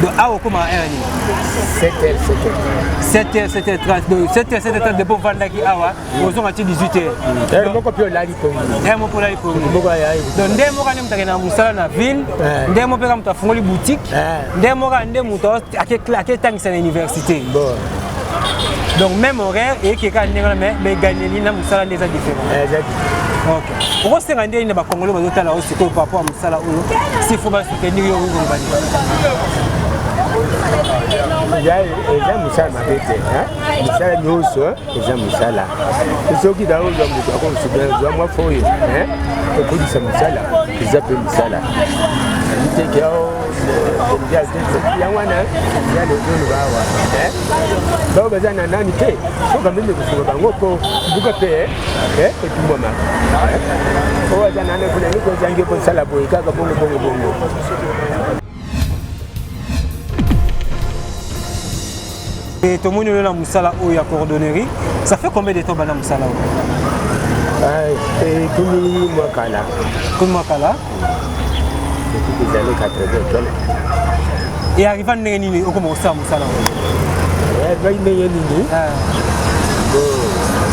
Donc, à au comment heure 7h, 7h30. Donc, 7h, 7h30 de Vandaki Awa, aux 18h. Donc, ndemo kana mtakena musala na ville, ndemo peka mtafungoli boutique, ndemo kana ndemo aketangisa na université. Donc même horaire et qui quand mais gagner na musala déjà différent. OK. Pourquoi c'est ngandé ina ba congolais bazotala aussi ko par rapport à musala oyo, s'il faut ba soutenir yo ngo bani. Ya musala mabete, musala nyoso, eza musala. Soki dawo za mutu akomsubira za mafoyo, ko disa musala, eza pe musala. Ndike yao yangwana ya lezoni bawa bawo bazana nani te soka mimi kufunga bangoko buka pe etumwa maka o wazana nane kuna niko zange ko sala boy kaka bongo et tout le monde là musala ou ya coordonnerie ça fait combien de temps bana musala ou kumi mwakala depuis les années 80. Et arrivé à Néni, au comment ça, Moussala? Eh, il y a Néni.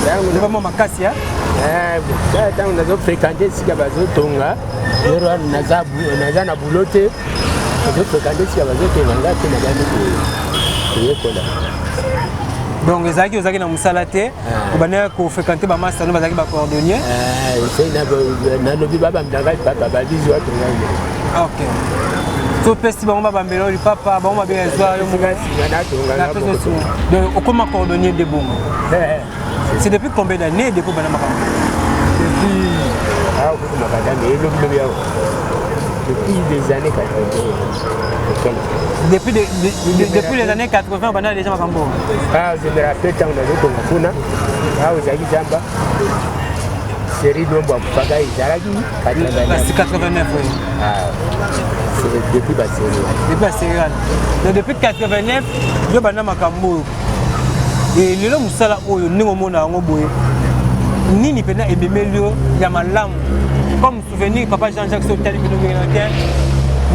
C'est vraiment ma cassia. On a fréquenté si Gabazo Tonga, Nazana Boulote, on a fréquenté si Gabazo Tonga, donc les amis, vous avez un salaté, vous avez fréquenté ma masse, vous avez un cordonnier. Ok. So pesti ba ngoma bambelo li papa ba ngoma bien soir yo mugasi donc comment cordonnier de bon. C'est depuis combien d'années depuis bana makamba? Depuis des années 80. Depuis les années 80 bana déjà makamba. Je me rappelle quand on a dit qu'on funa au Zaki Jamba. Série d'ombre Paga Izaragi 89 oui. Depuis Bassérie. Donc depuis 89, je bana makambo. Et le musala oyo ningo mona ngo boye. Nini pena ebemelio ya malamu. Comme souvenir papa Jean-Jacques Sotali bino ngena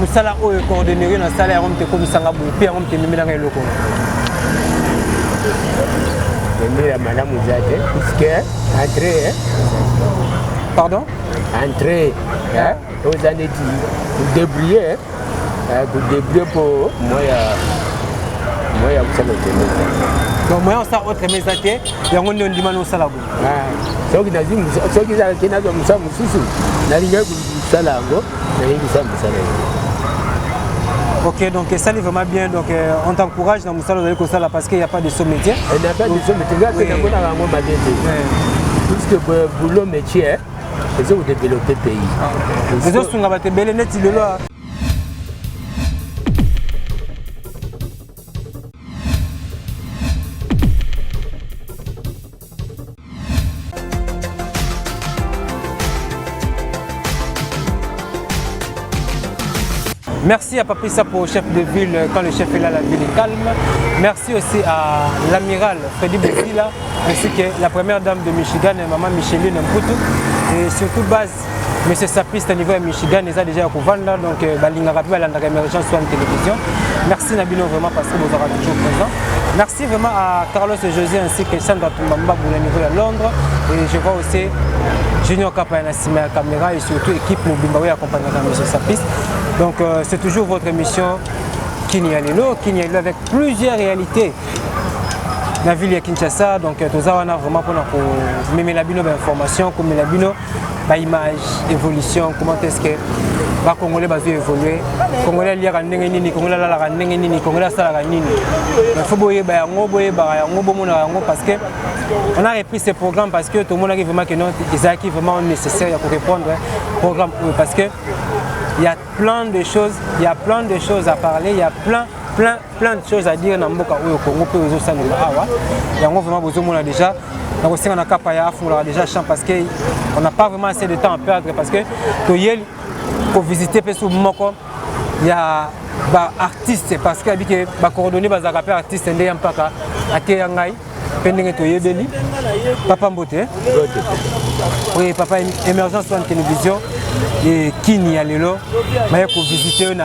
musala oyo coordonnerie na sala ya romte ko misanga boye pe romte mimela ngai loko. La madame Ouzate, puisque entrer, pardon? Entrer, aux années pour débrouiller pour moi, vous savez. Donc, moi, on s'est autre mésaté, et on est demandé au salabo. Ce qui n'a dit, ce qui a été dans le sous, n'a rien que salago, n'a rien que ça. Ok, donc ça est vraiment bien. Donc on t'encourage dans Moussala de parce qu'il n'y a pas de sous-métier. Il n'y a pas de sous-métier. Puisque boulot métier, c'est où développer le pays. Les autres sont à belle net de loi. Merci à Paprissa pour le chef de ville, quand le chef est là, la ville est calme. Merci aussi à l'amiral Freddy Bouzila, ainsi que la première dame de Michigan, maman Micheline Mputu. Et surtout base, M. Sapiste à niveau de Michigan, ils ont déjà à Kouvanda, donc Balinga Rapi, à l'émergence sur la télévision. Merci Nabino vraiment parce que vous aurez toujours présent. Merci vraiment à Carlos et José ainsi que Sandra Tumbamba pour le niveau de Londres. Et je vois aussi Junior Kapayana Sima à la caméra et surtout l'équipe Mobimbawe accompagnée par M. Sapiste. Donc c'est toujours votre émission Kini Alelo avec plusieurs réalités. La ville de Kinshasa, donc nous avons vraiment pour nous mettre la bino d'informations, comme la bino d'image, évolution, comment est-ce que les Congolais vont évoluer, les Congolais lire en nini, les Congolais la en nini, les Congolais ça la nini. Il faut boyer parce que on a repris ce programme parce que tout le monde arrive vraiment que non, ils vraiment nécessaire pour répondre au programme parce que il y a plein de choses à parler, il y a plein de choses à dire dans le Congo pour les autres et on vraiment besoin déjà on a déjà champ parce que on n'a pas vraiment assez de temps à perdre parce que pour visiter il y a des artistes parce que les coordonnées des artistes et papa Papa Mbote. Oui, papa émergence sur la télévision et Kini Alelo. Mais pour visiter un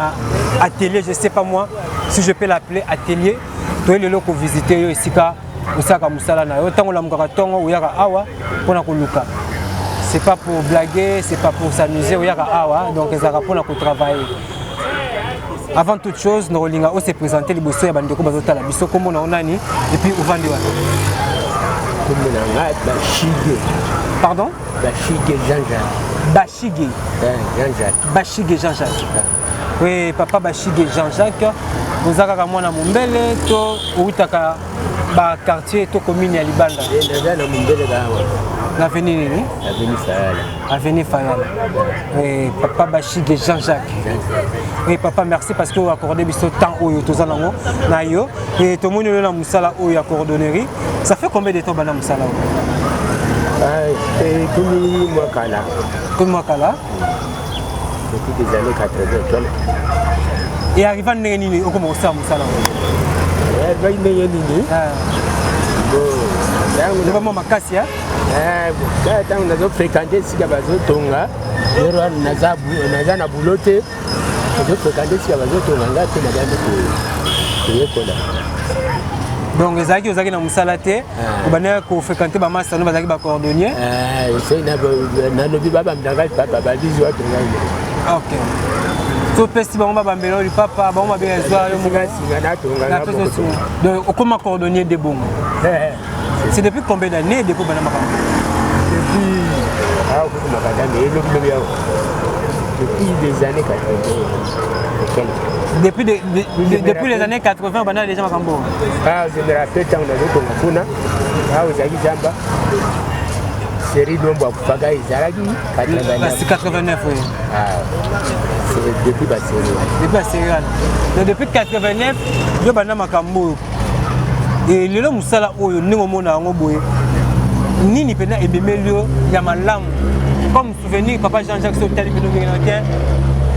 atelier, je ne sais pas moi, si je peux l'appeler atelier, tu es le loco visiter ici ka osaka musala na yo tango la mukaka tongo uyaka awa pona koluka. C'est pas pour blaguer, c'est pas pour s'amuser uyaka awa donc ezaka pona ko travailler. Avant toute chose, nous allons se présenter les bossons et bandeko bazota la biso comme on a onani et puis au vendre. Pardon? Bachigé Jean-Jacques. Bachigé. Jean-Jacques. Bachigé Jean-Jacques. Oui, papa Bachigé Jean-Jacques. Nous avons mwana mumbele to uitaka ba quartier to commune ya Libanda. Ndazana mumbele gawa. L'avenue nini? Avenue Fayala. Avenue Fayala. Oui, papa Bachigé Jean-Jacques. Oui, papa, merci parce que vous accordez biso temps au Tozanango, Nayo, et tout le monde est dans Moussala ou à coordonnerie. Ça fait combien de temps dans Moussala? Comme moi, Kala. Comme moi, Kala? Depuis des années 80. Et arrivant à Nérénini, on commence à Moussala. Oui, Nérénini. C'est vraiment ma casse, hein? Quand on a fréquenté Sigabazo Tonga, on a bouloté. Donc les amis qui ont musalate, vous venez pour fréquenter ma master, nous allons coordonner. Ok. Tout petit bon bambelo le papa bon ma bien donc comment coordonner des bons. C'est depuis combien d'années depuis Banama? Depuis des années 80. Depuis les années 80, on a déjà Makambo. Ah, je me rappelle quand on a vu Tongafuna, ah, vous avez Jamba, série d'ombre à Faga et Zaragi, 89. C'est 89, oui. Ah, c'est depuis la série. Depuis la série. Donc depuis 89, je suis à Makambo. Et le nom Moussala, nous sommes à Ngoboé. Nini Pena et Bemelio, Yamalam. Comme souvenir, papa Jean-Jacques Sotel,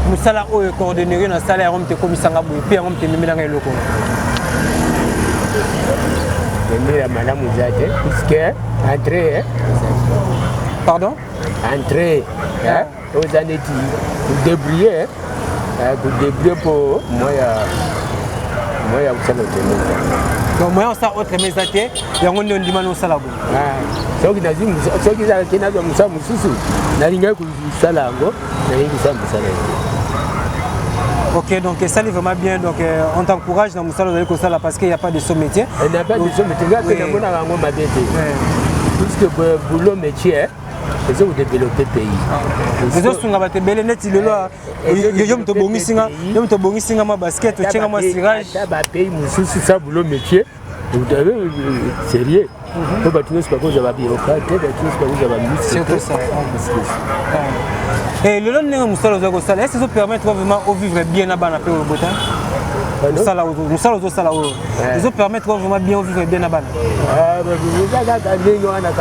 Moussala ou coordonné dans salaire on te commissaire et puis on te met dans le loco. La madame Ouzate, puisque entrée. Pardon? Entrée aux années pour débrouiller pour moi donc moi on sait autre mais ça et on ne demande au salaire. Ce qui a été dans Moussa Moussou, n'a rien que salaire, n'a rien que ça salaire. Ok, donc ça est vraiment bien. Donc on t'encourage dans Moussala parce qu'il n'y a pas de sous-métier. Il n'y a pas de sous-métier. Puisque boulot métier, ils ont développé le pays. Les autres sont à te belle net, il est là. Il y a un bon singa ma basket, tu tiens ma cirage. Pays Moussou, ça boulot métier. Vous avez sérieux. Vous avez tout ce que vous avez bureaucrate, vous avez tout ce que vous avez mis. C'est ça. Et le long de Moussala, est-ce que ça permet vraiment de vivre bien là-bas dans le Botin? Moussala, ils permettent vraiment bien de vivre bien là-bas. Ah, mais vous avez gagné, on a gagné,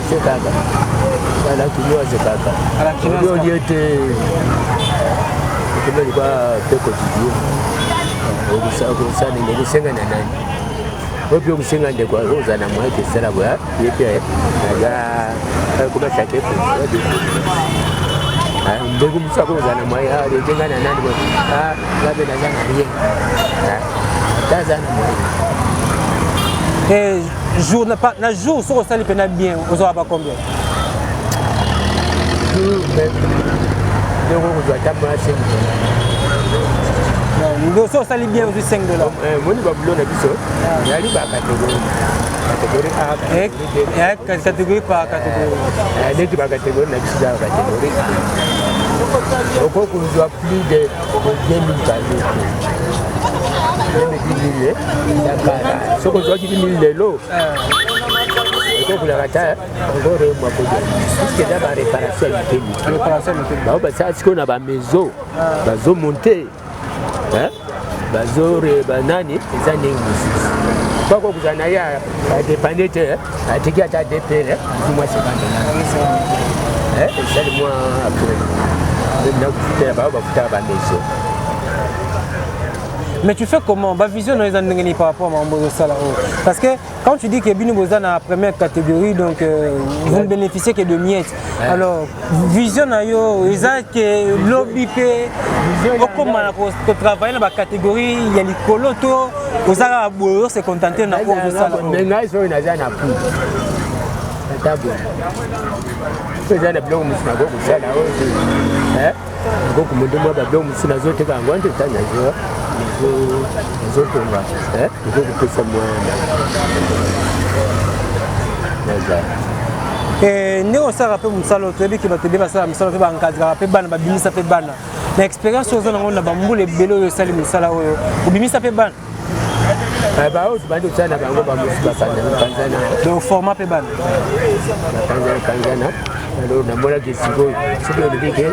c'est ça. À la quinoa, c'est ça. À la quinoa, on y était. Comment il va faire quotidien? On s'en est négocié un an. On peut aussi gagner quoi? On a moins que ça là-bas. Et puis, il y a comment ça fait? Ndegu msako zana moya lejenga na nani bwana labe na jana rien tazana moya et jour na jour sur ça les pena bien aux aura combien jour mais de on doit taper 5 $. Non sur ça les bien aussi $5. Moi ni babulo na biso yali ba catégorie A et catégorie par catégorie les ba catégorie na biso za catégorie A donc on doit plus de 2000 $. Ce qu'on doit dire 1000 $. Et pour la rata, on va remonter. Puisque d'abord réparation est bah ça c'est qu'on a ba maison, bazo monter, hein, bazo banani, les années musicales. Quoi que vous en ayez à dépendre de, à te dire à dépendre, du moins c'est pas hein, et c'est moi après. Maintenant vous faites là-bas, vous faites la maison. Mais tu fais comment? Bah, vision dans les années par rapport à Mambo Sala. Parce que quand tu dis que Bini Boza dans la première catégorie, donc vous ne bénéficiez que de miettes. Alors, vision na yo, que lobby comment on travaille dans la catégorie, il y a les colotos, vous avez se contenter na pour ça. Mais là, ils sont na pou. Tabo. C'est un bloc musina go kusala hein? Go kumundo mwa ba bloc musina zote ka ngwande tanya zo zote ngwa hein? Go kupesa mwana. Ndenge osala mpe mosala toyebi ke bato ebele basala mosala mpe bankadra mpe bana babimisa mpe bana na expérience oza nango na bambula ebele oyo osali mosala oyo obimisa mpe bana baoyo tobandi kosala na bango bamosi bakanzana donc format mpe bana bakanzana alors namonaki sikoyo soki olobi ke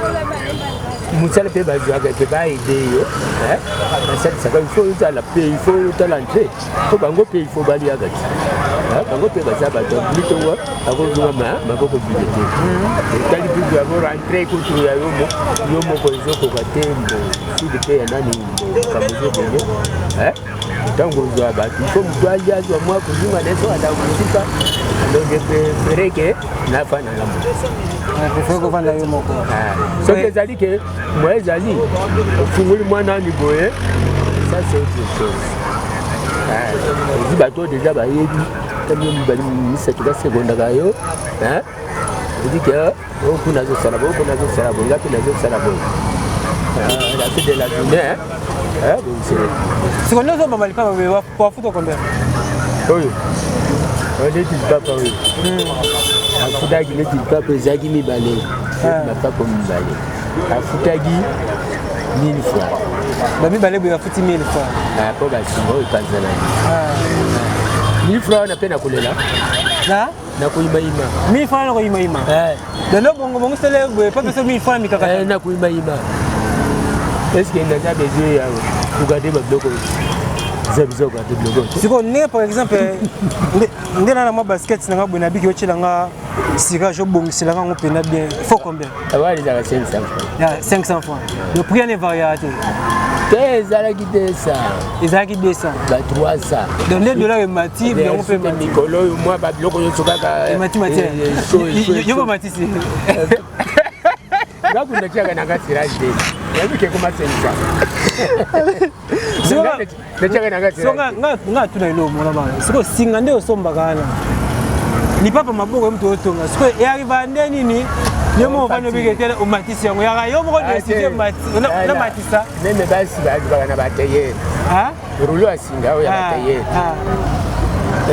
mosala mpe bazwaka mpe baede yo basalisaka ifo ozala mpe ifo otala ntre po bango mpe ifo baliaka ti bango mpe baza bato blitongo bakozunga maboko bile te etali bidu yango rentre kuturu ya yo moko ezokoka te sud mpe ya nani kamozobele ntango ozwa bato ifo moto ali azwa mwa kozunga neso ada mosika donc efereke nafana ngambo soki ezali ke mwa ezali ofungoli mwana ni boye ça c'est autre chose ezi bato deja bayebi tami mibali misato basegondaka yo edi ke oku nazosala boye oku nazosala boye ngapi nazosala boye la fin de la journée seconde ozo bamalipa wafuta combien oyo neti lipapa oyo afutaki neti lipapa ezalaki mibale mapapa mibale afutaki 1000 francs bamibale boye bafuti 1000 francs po basinga oyo epanzanani 1000 francs wana mpe nakolela nakoyimayima 1000 francs nakoyimayima dano bongo sele boye pa peso 1000 francs mikakata nakoyimayima estce naza besoin ya kogarde babiloko siko ndenge par exemple nde na mwa basket nanga boye nabiki otyelanga cirage obongiselanga yango mpena bien faut combien ezalaka 500 francs 500 francs le prix ane variate te ezalaki 200 ezalaki 200 ba 300 donc nde dollar emati yango mpe mikolo oyo mwa babiloko nyonso kaka emati mati yo bamatisi ngakunda tiaka nanga sirage te yabike komasenisa nga tuna ilo mona bana siko singa nde osombaka wana lipapa maboko yo mutu otonga siko eyariva nde nini yo moko vani obike tele omatisi yango yaka yo moko deside omatisa meme basi bazibaka na bateyere rouleau ya singa oyo ya bateyere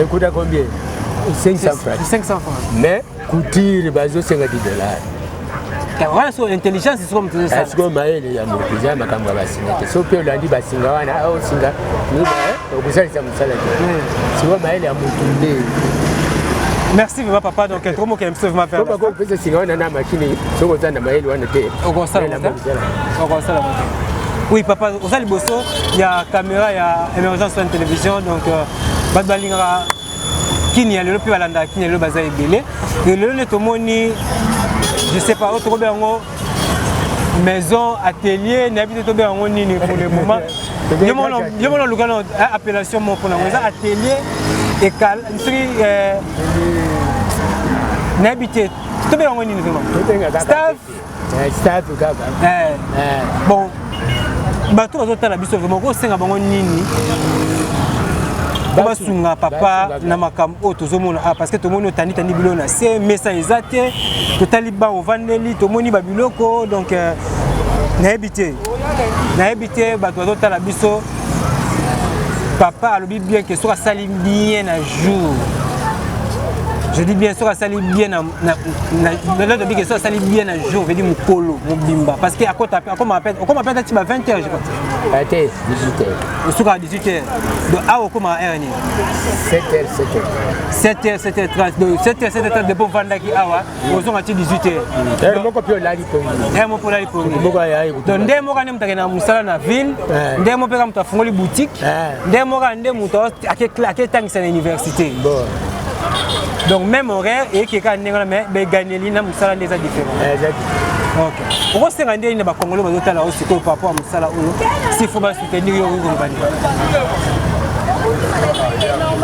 ekuta combien 500 francs mais couture bazosenga $10 wana so intelligence siko mutu ozosala siko mayele ya moto eza makambo ya basinga te so mpe olandi basinga wana osinga okosalisa mosala te siko mayele ya moto nde. Merci vraiment papa donc trop moke mso vraiment faire papa ko pesa singa wana na makini soko eza na mayele wana te okosala oui papa oza liboso ya caméra ya émergence sur télévision donc bato balingaka kini ya lelo mpe balandaka kini ya lelo baza ebele lelo nde tomoni je sais pas autre bien maison atelier n'a pas bien en nini pour le moment yo mon local appellation mon pour ça atelier et cal n'habité tout bien en nini vraiment staff bon bato azotala biso vraiment ko senga bango nini basunga papa na makambo tozomona parce que tomoni otandi bilo na se mesa ezate totali ba ovandeli tomoni ba biloko donc na habité bato azotala biso papa alobi bien que soka sali bien un jour je dis bien soka sali bien na l'autre dit que soka sali bien un jour veut dire mukolo mobimba parce que à quoi m'appelle 20h je crois Ate 18h. Soka 18h. Donc à au comment heure ni 7h30. Donc 7h30 de bon vendaki awa ozo ngati 18h. Moko pio lali pongi. Moko lali pongi. Moko ya donc nde moka ne mutaka na musala na ville nde mo peka muta fungoli boutique nde moka nde muto aketangisa na université. Bon. Donc même horaire et qui est mais gagneli na musala des différents. OK. Pourquoi c'est rendé une Congolais bazotala aussi ko par rapport à musala oyo s'il faut pas soutenir yo ko bani.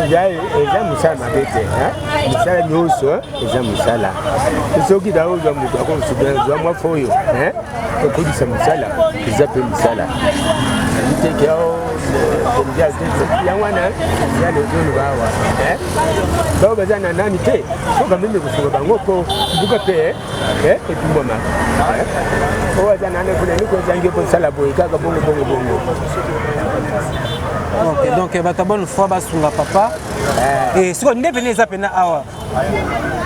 Eza musala mabe te, musala nyonso eza musala. Soki daozwa moto akosoutenir zwa mwa foyo okodisa musala eza mpe musala. Teke yao yango wana ya lezoni bawa bao baza na nani te soka meme kosunga bango po mbuka mpe etumbwama o aza nani kuna niko ezangi kosala boye kaka bongo. Ok, donc bato bonne fois basunga papa et siko nde pene eza pena awa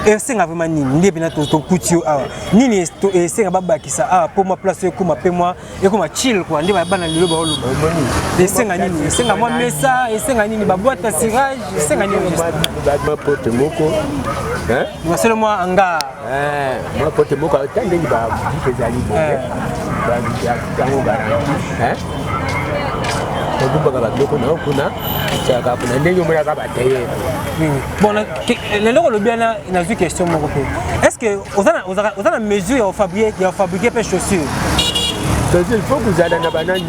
esenga vraiment nini nde pena to kutio awa nini esenga babakisa awa po ma place ekoma pe moi ekoma chill quoi nde bana lelo ba oloba esenga nini esenga moi mesa esenga nini ba boîte à cirage esenga nini ba pote moko moi seulement anga moi pote moko tande ba dipezali ba tango garanti bon, le bien là, il a une question. Est-ce que vous avez la mesure de fabriquer des chaussures? Il faut que vous ayez un banane,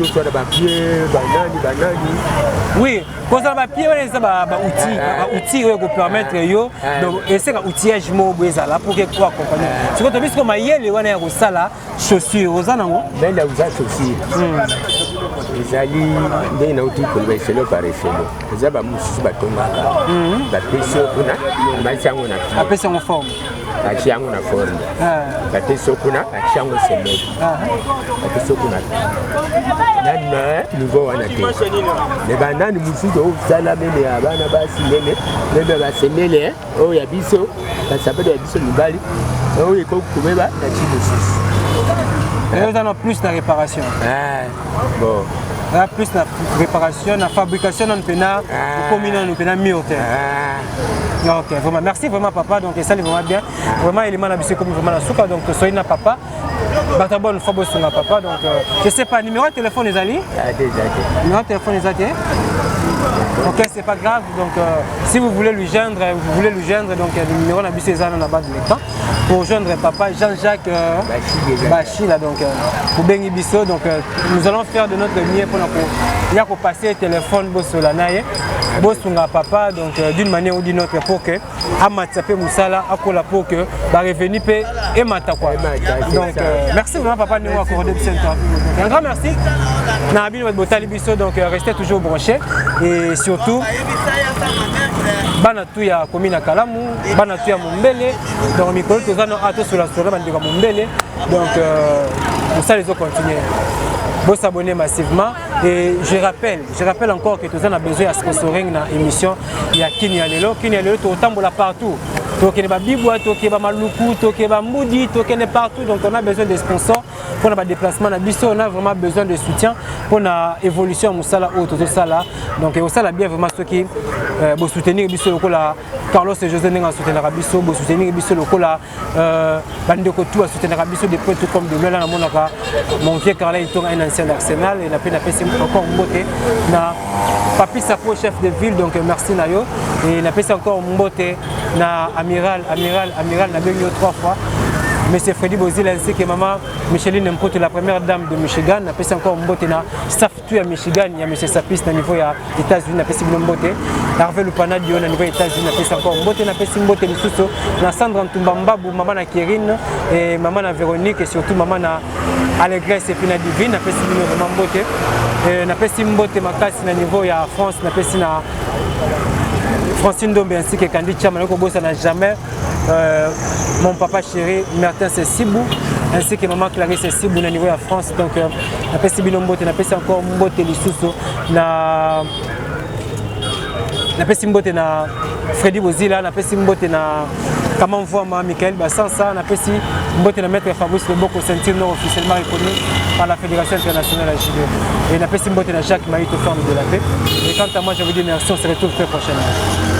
banane. Oui, quand vous avez un pied, vous avez un outil qui vous permettre de faire un outillage pour que vous accompagner. Si vous avez comme hier, vous avez un chaussures, vous avez un chaussures. Ezali ndenge nauti koloba eselo par eselo eza bamosusu batongaka bapesi kuna amati yango na pied apesi yango forme atie yango na forme bapesi kuna atie yango semele bapesi kuna nani na niveau wana te me banani mosusu ozala meme ya bana basi meme basemele oyo ya biso basapato ya biso mibali oyo ekokobeba na ti mosusu. Vous avez plus de réparation. Bon. Plus de réparation, la fabrication, on peut mieux. Ok, vraiment, merci vraiment papa, donc ça vraiment bien. Vraiment, il est mal habitué comme vraiment la souka, donc soyez na papa. Batabon une fois sur na papa, donc je sais pas, numéro de téléphone les alliés. Numéro de téléphone les alliés. Ok, c'est pas grave, donc si vous voulez lui joindre, donc le numéro n'a plus en bas de l'écran. Pour joindre papa Jean-Jacques Bachi là, donc pour Bengi Bisso, donc nous allons faire de notre mieux pour passer le téléphone sur la naïe. Bosunga papa donc d'une manière ou d'une autre pour que Amatsape Moussala akola pour que va revenir et matakwa. Donc merci vraiment papa de nous accorder cette interview. Un grand merci. Nabil votre botali biso donc restez toujours branchés et surtout Banatu ya commune Kalamu, Banatu ya Mumbele, donc Mikolo tozano ato sur la soirée bandika Mumbele. Donc ça les autres continuer. Vous s'abonner massivement et je rappelle encore que tout ça a besoin de sponsoring dans l'émission. Il y a Kini Alelo tout autant partout. Donc il y a Bibwa, il y a Maluku, il y a Moudi, il y a partout. Donc on a besoin de sponsors pour le déplacement. On a vraiment besoin de soutien pour l'évolution de Moussala ou tout ça là. Donc il y a bien vraiment ceux qui vont soutenir Carlos et José Nenga soutenir Rabisso, vont soutenir Bisso Lokola, Bandeko tout à soutenir Rabisso des points tout comme de Mela Monaka. Mon vieux Carla il tourne un ancien d'Arsenal et n'a pas encore mboté. Na Papi Sapo chef de ville donc merci Nayo et n'a pas encore mboté na Amiral n'a bien eu 3 fois. Monsieur Freddy Bozil ainsi que maman Micheline Mpoto, la première dame de Michigan, n'a pas encore mboté na staff tout à Michigan, il y a monsieur Sapis na niveau ya États-Unis n'a pas si mboté. Hervé Lupanadio na niveau États-Unis n'a pas encore mboté n'a pas si mboté lisusu na Sandra Ntumbambabu maman na Kérine et maman na Véronique et surtout maman na Allégresse et puis na Divine n'a pas si vraiment mboté. N'a pas si mboté makasi na niveau ya France n'a pas si na Francine Dombe ainsi que Candy Chama ça n'a jamais mon papa chéri Martin Sessibou ainsi que maman Clarisse Sessibou au niveau de la France donc n'a pas si binombote n'a pas si encore mbote lisusu na pas si mbote na Freddy Bozila n'a pas si mbote na comment voit Michael Bassansa n'a pas si mbote na maître Fabrice Leboko ceinture non officiellement reconnu par la Fédération internationale à judo et n'a pas si mbote na Jacques Maïto forme de la paix et quant à moi je vous dis merci on se retrouve très prochainement.